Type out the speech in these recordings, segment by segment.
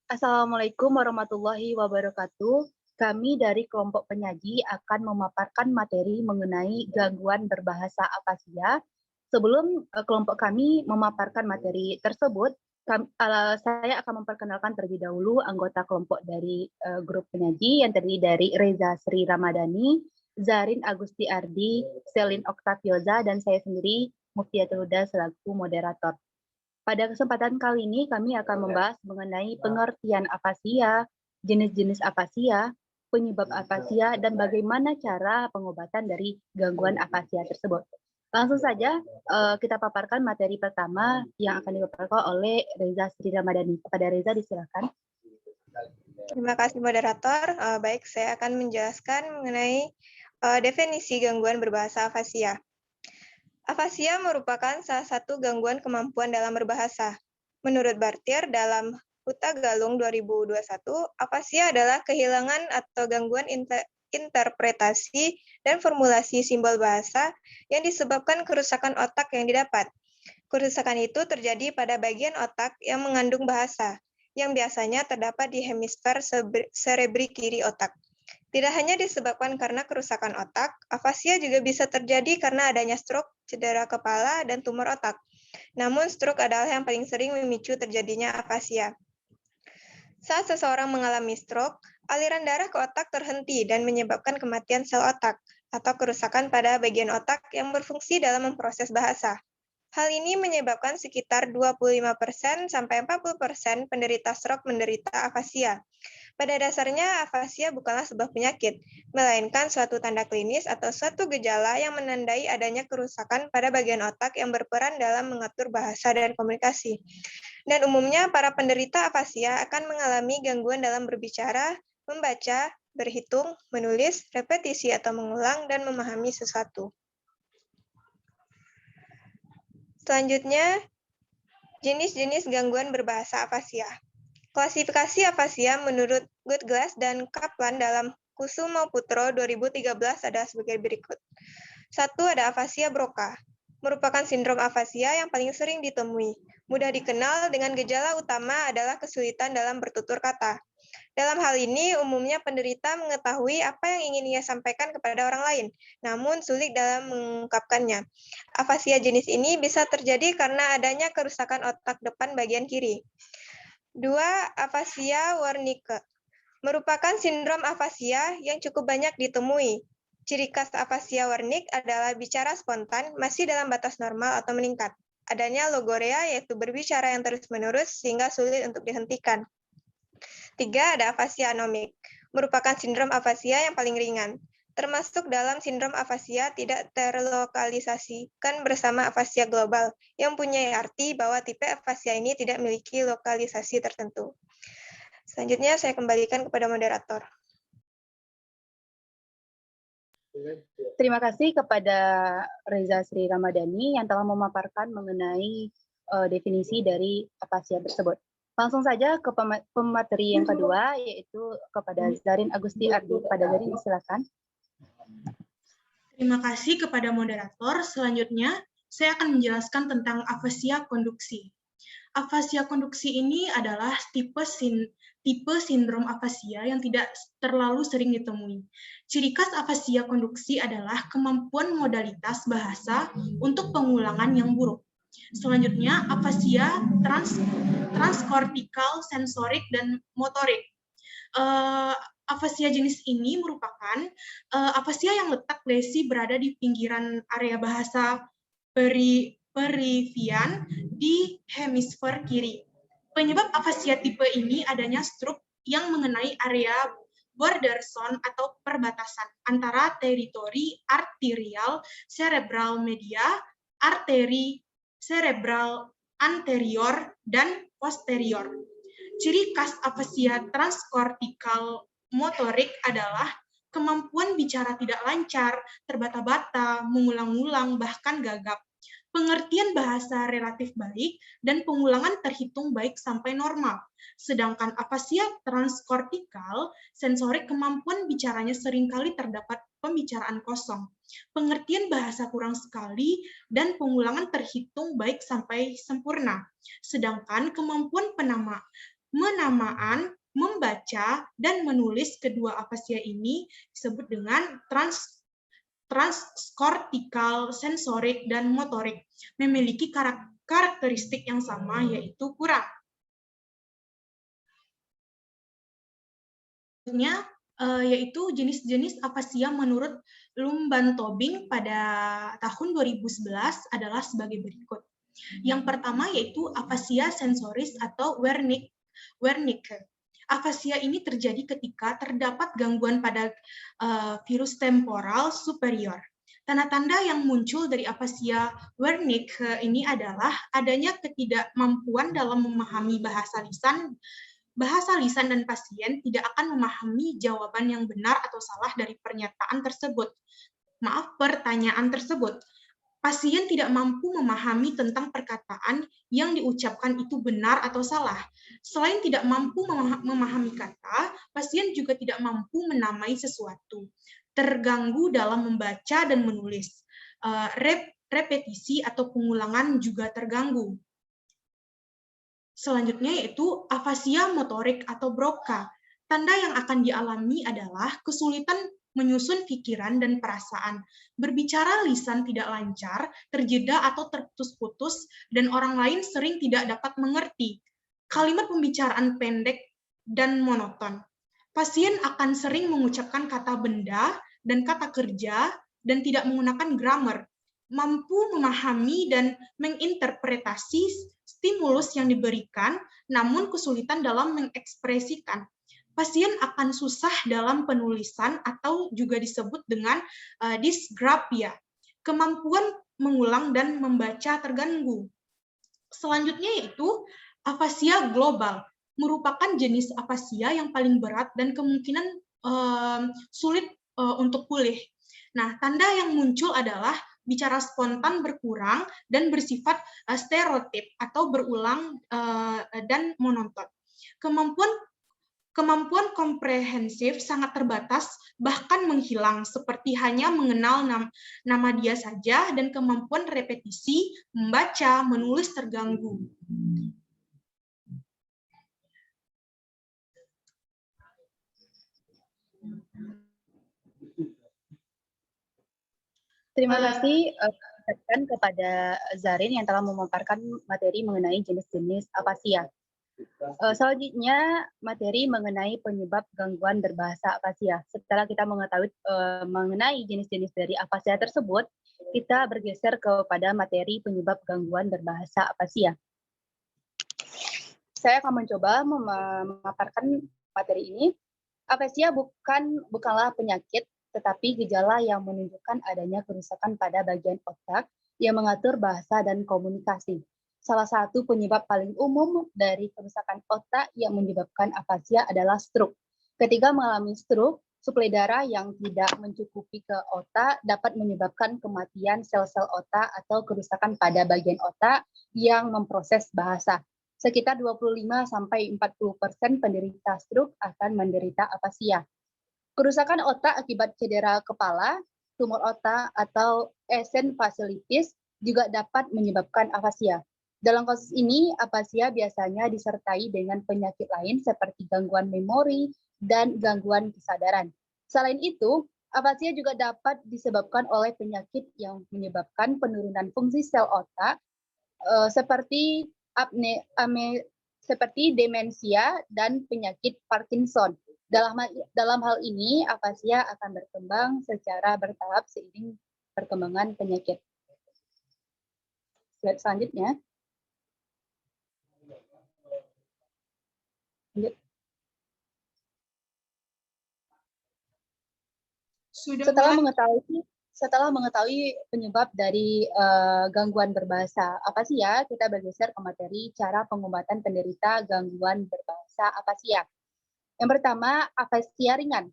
Assalamualaikum warahmatullahi wabarakatuh. Kami dari kelompok penyaji akan memaparkan materi mengenai gangguan berbahasa afasia. Sebelum kelompok kami memaparkan materi tersebut, saya akan memperkenalkan terlebih dahulu anggota kelompok dari grup penyaji yang terdiri dari Reza Sri Ramadhani, Zarin Agusti Ardi, Selin Oktavioza, dan saya sendiri Muftiyatul Huda selaku moderator. Pada kesempatan kali ini kami akan membahas mengenai pengertian afasia, jenis-jenis afasia, penyebab afasia, dan bagaimana cara pengobatan dari gangguan afasia tersebut. Langsung saja kita paparkan materi pertama yang akan dipaparkan oleh Reza Sri Ramadhani. Kepada Reza disilakan. Terima kasih moderator. Baik, saya akan menjelaskan mengenai definisi gangguan berbahasa afasia. Afasia merupakan salah satu gangguan kemampuan dalam berbahasa. Menurut Bartir dalam Huta Galung 2021, afasia adalah kehilangan atau gangguan interpretasi dan formulasi simbol bahasa yang disebabkan kerusakan otak yang didapat. Kerusakan itu terjadi pada bagian otak yang mengandung bahasa, yang biasanya terdapat di hemisfer cerebri kiri otak. Tidak hanya disebabkan karena kerusakan otak, afasia juga bisa terjadi karena adanya stroke, cedera kepala, dan tumor otak. Namun, stroke adalah yang paling sering memicu terjadinya afasia. Saat seseorang mengalami stroke, aliran darah ke otak terhenti dan menyebabkan kematian sel otak, atau kerusakan pada bagian otak yang berfungsi dalam memproses bahasa. Hal ini menyebabkan sekitar 25% sampai 40% penderita stroke menderita afasia. Pada dasarnya, afasia bukanlah sebuah penyakit, melainkan suatu tanda klinis atau suatu gejala yang menandai adanya kerusakan pada bagian otak yang berperan dalam mengatur bahasa dan komunikasi. Dan umumnya, para penderita afasia akan mengalami gangguan dalam berbicara, membaca, berhitung, menulis, repetisi atau mengulang, dan memahami sesuatu. Selanjutnya, jenis-jenis gangguan berbahasa afasia. Klasifikasi afasia menurut Goodglass dan Kaplan dalam Kusumaputro 2013 adalah sebagai berikut. 1. Ada afasia Broca, merupakan sindrom afasia yang paling sering ditemui. Mudah dikenal dengan gejala utama adalah kesulitan dalam bertutur kata. Dalam hal ini, umumnya penderita mengetahui apa yang ingin ia sampaikan kepada orang lain, namun sulit dalam mengungkapkannya. Afasia jenis ini bisa terjadi karena adanya kerusakan otak depan bagian kiri. 2. Afasia Wernicke, merupakan sindrom afasia yang cukup banyak ditemui. Ciri khas afasia Wernicke adalah bicara spontan masih dalam batas normal atau meningkat. Adanya logorea, yaitu berbicara yang terus-menerus sehingga sulit untuk dihentikan. 3. Ada afasia anomik, merupakan sindrom afasia yang paling ringan. Termasuk dalam sindrom afasia tidak terlokalisasikan bersama afasia global, yang punya arti bahwa tipe afasia ini tidak memiliki lokalisasi tertentu. Selanjutnya saya kembalikan kepada moderator. Terima kasih kepada Reza Sri Ramadhani yang telah memaparkan mengenai definisi dari afasia tersebut. Langsung saja ke pemateri yang kedua, yaitu kepada Zarin Agusti Ardi. Kepada Zarin, silakan. Terima kasih kepada moderator. Selanjutnya, saya akan menjelaskan tentang afasia konduksi. Afasia konduksi ini adalah tipe sindrom afasia yang tidak terlalu sering ditemui. Ciri khas afasia konduksi adalah kemampuan modalitas bahasa untuk pengulangan yang buruk. Selanjutnya, afasia transkortikal, sensorik, dan motorik. Afasia jenis ini merupakan afasia yang letak lesi berada di pinggiran area bahasa perivian di hemisfer kiri. Penyebab afasia tipe ini adanya stroke yang mengenai area border zone atau perbatasan antara teritori arterial cerebral media, arteri cerebral anterior, dan posterior. Ciri khas afasia transkortikal motorik adalah kemampuan bicara tidak lancar, terbata-bata, mengulang-ulang, bahkan gagap. pengertian bahasa relatif baik, dan pengulangan terhitung baik sampai normal. Sedangkan afasia transkortikal, sensorik kemampuan bicaranya seringkali terdapat pembicaraan kosong. Pengertian bahasa kurang sekali, dan pengulangan terhitung baik sampai sempurna. Sedangkan kemampuan menamaan, membaca, dan menulis kedua afasia ini disebut dengan transkortikal, sensorik, dan motorik, memiliki karakteristik yang sama, yaitu kurang. Yaitu jenis-jenis afasia menurut Lumban-Tobing pada tahun 2011 adalah sebagai berikut. Yang pertama yaitu afasia sensoris atau Wernicke. Afasia ini terjadi ketika terdapat gangguan pada virus temporal superior. Tanda-tanda yang muncul dari afasia Wernicke ini adalah adanya ketidakmampuan dalam memahami bahasa lisan dan pasien tidak akan memahami jawaban yang benar atau salah dari pertanyaan tersebut. Pasien tidak mampu memahami tentang perkataan yang diucapkan itu benar atau salah. Selain tidak mampu memahami kata, pasien juga tidak mampu menamai sesuatu. Terganggu dalam membaca dan menulis. Repetisi atau pengulangan juga terganggu. Selanjutnya yaitu afasia motorik atau Broca. Tanda yang akan dialami adalah kesulitan menyusun pikiran dan perasaan. Berbicara lisan tidak lancar, terjeda atau terputus-putus, dan orang lain sering tidak dapat mengerti. Kalimat pembicaraan pendek dan monoton. Pasien akan sering mengucapkan kata benda dan kata kerja dan tidak menggunakan grammar. Mampu memahami dan menginterpretasi stimulus yang diberikan, namun kesulitan dalam mengekspresikan. Pasien akan susah dalam penulisan atau juga disebut dengan dysgraphia. Kemampuan mengulang dan membaca terganggu. Selanjutnya yaitu afasia global, merupakan jenis afasia yang paling berat dan kemungkinan sulit untuk pulih. Nah, tanda yang muncul adalah bicara spontan berkurang dan bersifat stereotip atau berulang dan monoton. Kemampuan komprehensif sangat terbatas, bahkan menghilang, seperti hanya mengenal nama dia saja, dan kemampuan repetisi, membaca, menulis terganggu. Terima kasih kepada Zarin yang telah memaparkan materi mengenai jenis-jenis afasia. Selanjutnya materi mengenai penyebab gangguan berbahasa afasia. Setelah kita mengetahui mengenai jenis-jenis dari afasia tersebut, kita bergeser kepada materi penyebab gangguan berbahasa afasia. Saya akan mencoba memaparkan materi ini. Afasia bukanlah penyakit, tetapi gejala yang menunjukkan adanya kerusakan pada bagian otak yang mengatur bahasa dan komunikasi. Salah satu penyebab paling umum dari kerusakan otak yang menyebabkan afasia adalah stroke. Ketika mengalami stroke, suplai darah yang tidak mencukupi ke otak dapat menyebabkan kematian sel-sel otak atau kerusakan pada bagian otak yang memproses bahasa. Sekitar 25-40% penderita stroke akan menderita afasia. Kerusakan otak akibat cedera kepala, tumor otak, atau esenfasilitis juga dapat menyebabkan afasia. Dalam kasus ini, afasia biasanya disertai dengan penyakit lain seperti gangguan memori dan gangguan kesadaran. Selain itu, afasia juga dapat disebabkan oleh penyakit yang menyebabkan penurunan fungsi sel otak seperti demensia dan penyakit Parkinson. Dalam hal ini, afasia akan berkembang secara bertahap seiring perkembangan penyakit. Slide selanjutnya. Setelah mengetahui penyebab dari gangguan berbahasa afasia, kita bergeser ke materi cara pengobatan penderita gangguan berbahasa afasia. Yang pertama, afasia ringan.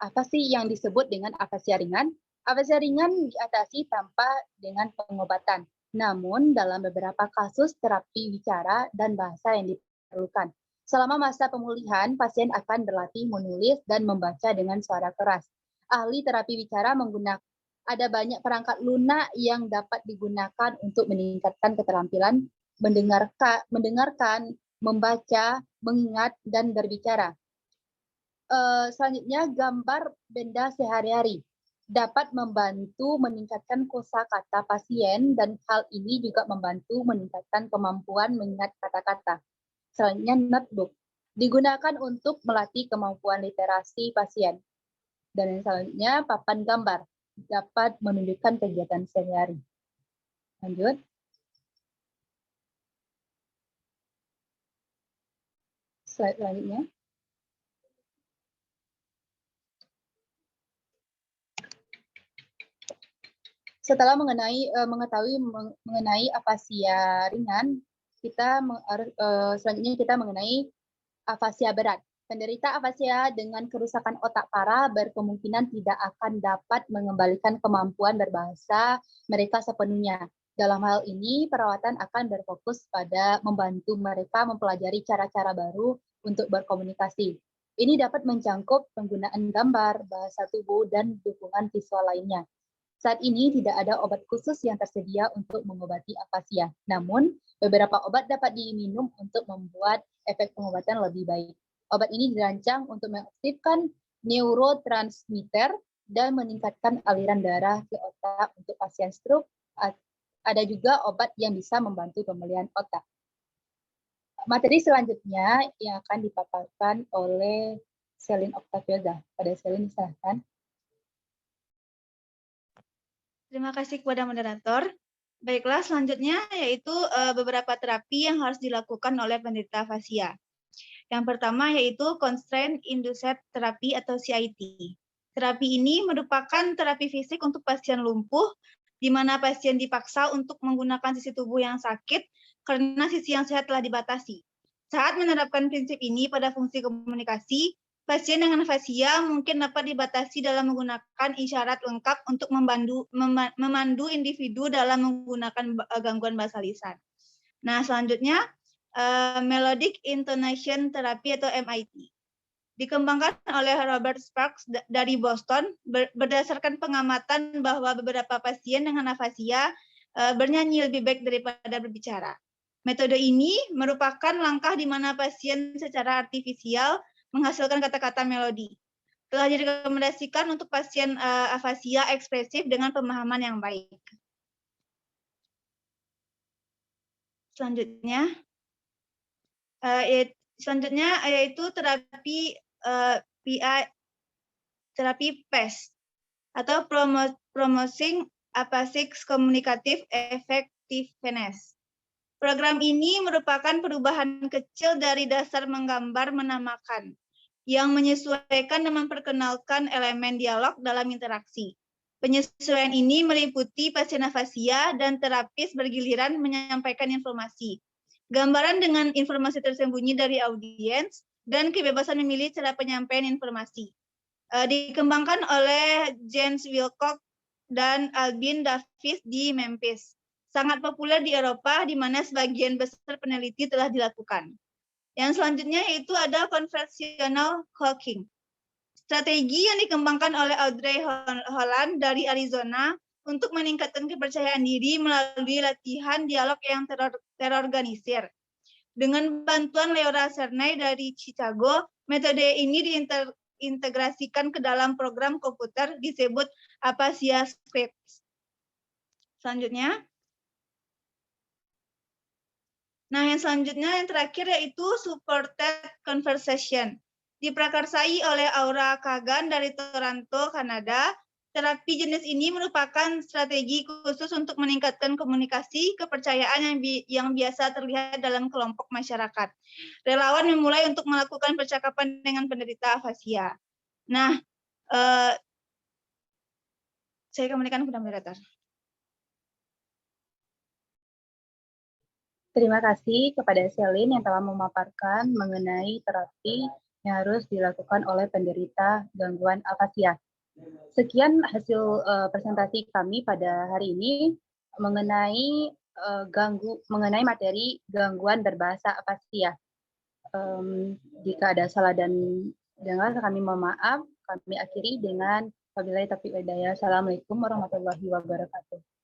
Apa sih yang disebut dengan afasia ringan? Afasia ringan diatasi tanpa dengan pengobatan. Namun, dalam beberapa kasus terapi bicara dan bahasa yang diperlukan. Selama masa pemulihan, pasien akan berlatih menulis dan membaca dengan suara keras. Ahli terapi bicara menggunakan ada banyak perangkat lunak yang dapat digunakan untuk meningkatkan keterampilan mendengarkan, membaca, mengingat, dan berbicara. Selanjutnya, gambar benda sehari-hari dapat membantu meningkatkan kosakata pasien dan hal ini juga membantu meningkatkan kemampuan mengingat kata-kata. Selanjutnya, notebook digunakan untuk melatih kemampuan literasi pasien. Dan yang selanjutnya, papan gambar dapat menunjukkan kegiatan sehari-hari. Lanjut. Slide selanjutnya. Setelah mengetahui mengenai afasia ringan, selanjutnya kita mengenai afasia berat. Penderita afasia dengan kerusakan otak parah berkemungkinan tidak akan dapat mengembalikan kemampuan berbahasa mereka sepenuhnya. Dalam hal ini, perawatan akan berfokus pada membantu mereka mempelajari cara-cara baru untuk berkomunikasi. Ini dapat mencakup penggunaan gambar, bahasa tubuh, dan dukungan visual lainnya. Saat ini tidak ada obat khusus yang tersedia untuk mengobati afasia. Namun, beberapa obat dapat diminum untuk membuat efek pengobatan lebih baik. Obat ini dirancang untuk mengaktifkan neurotransmitter dan meningkatkan aliran darah ke otak untuk pasien stroke. Ada juga obat yang bisa membantu pemulihan otak. Materi selanjutnya yang akan dipaparkan oleh Selin Octavia. Pada Selin, silakan. Terima kasih kepada moderator. Baiklah, selanjutnya yaitu beberapa terapi yang harus dilakukan oleh penderita afasia. Yang pertama yaitu Constraint Induced Therapy atau CIT. Terapi ini merupakan terapi fisik untuk pasien lumpuh, di mana pasien dipaksa untuk menggunakan sisi tubuh yang sakit karena sisi yang sehat telah dibatasi. Saat menerapkan prinsip ini pada fungsi komunikasi, pasien dengan afasia mungkin dapat dibatasi dalam menggunakan isyarat lengkap untuk memandu individu dalam menggunakan gangguan bahasa lisan. Nah, selanjutnya, Melodic Intonation Therapy atau MIT. Dikembangkan oleh Robert Sparks dari Boston, berdasarkan pengamatan bahwa beberapa pasien dengan afasia bernyanyi lebih baik daripada berbicara. Metode ini merupakan langkah di mana pasien secara artifisial menghasilkan kata-kata melodi. Telah direkomendasikan untuk pasien afasia ekspresif dengan pemahaman yang baik. Selanjutnya yaitu terapi PES atau Promoting Aphasic Communicative Effectiveness. Program ini merupakan perubahan kecil dari dasar menggambar menamakan, yang menyesuaikan dan memperkenalkan elemen dialog dalam interaksi. Penyesuaian ini meliputi pasien afasia dan terapis bergiliran menyampaikan informasi. Gambaran dengan informasi tersembunyi dari audiens dan kebebasan memilih cara penyampaian informasi. Dikembangkan oleh James Wilcox dan Albin Davis di Memphis. Sangat populer di Eropa, di mana sebagian besar peneliti telah dilakukan. Yang selanjutnya yaitu ada conversational talking. Strategi yang dikembangkan oleh Audrey Holland dari Arizona untuk meningkatkan kepercayaan diri melalui latihan dialog yang terorganisir. Dengan bantuan Leora Cernay dari Chicago, metode ini diintegrasikan ke dalam program komputer disebut Aphasia Scripts. Selanjutnya. Nah, yang selanjutnya yang terakhir yaitu supported conversation. Diprakarsai oleh Aura Kagan dari Toronto, Kanada. Terapi jenis ini merupakan strategi khusus untuk meningkatkan komunikasi kepercayaan yang biasa terlihat dalam kelompok masyarakat. Relawan memulai untuk melakukan percakapan dengan penderita afasia. Nah, saya kembalikan kepada moderator. Terima kasih kepada Selin yang telah memaparkan mengenai terapi yang harus dilakukan oleh penderita gangguan afasia. Sekian hasil presentasi kami pada hari ini mengenai mengenai materi gangguan berbahasa afasia. Jika ada salah dan dengar, kami mohon maaf. Kami akhiri dengan wabillahi taufiq wal hidayah. Assalamualaikum warahmatullahi wabarakatuh.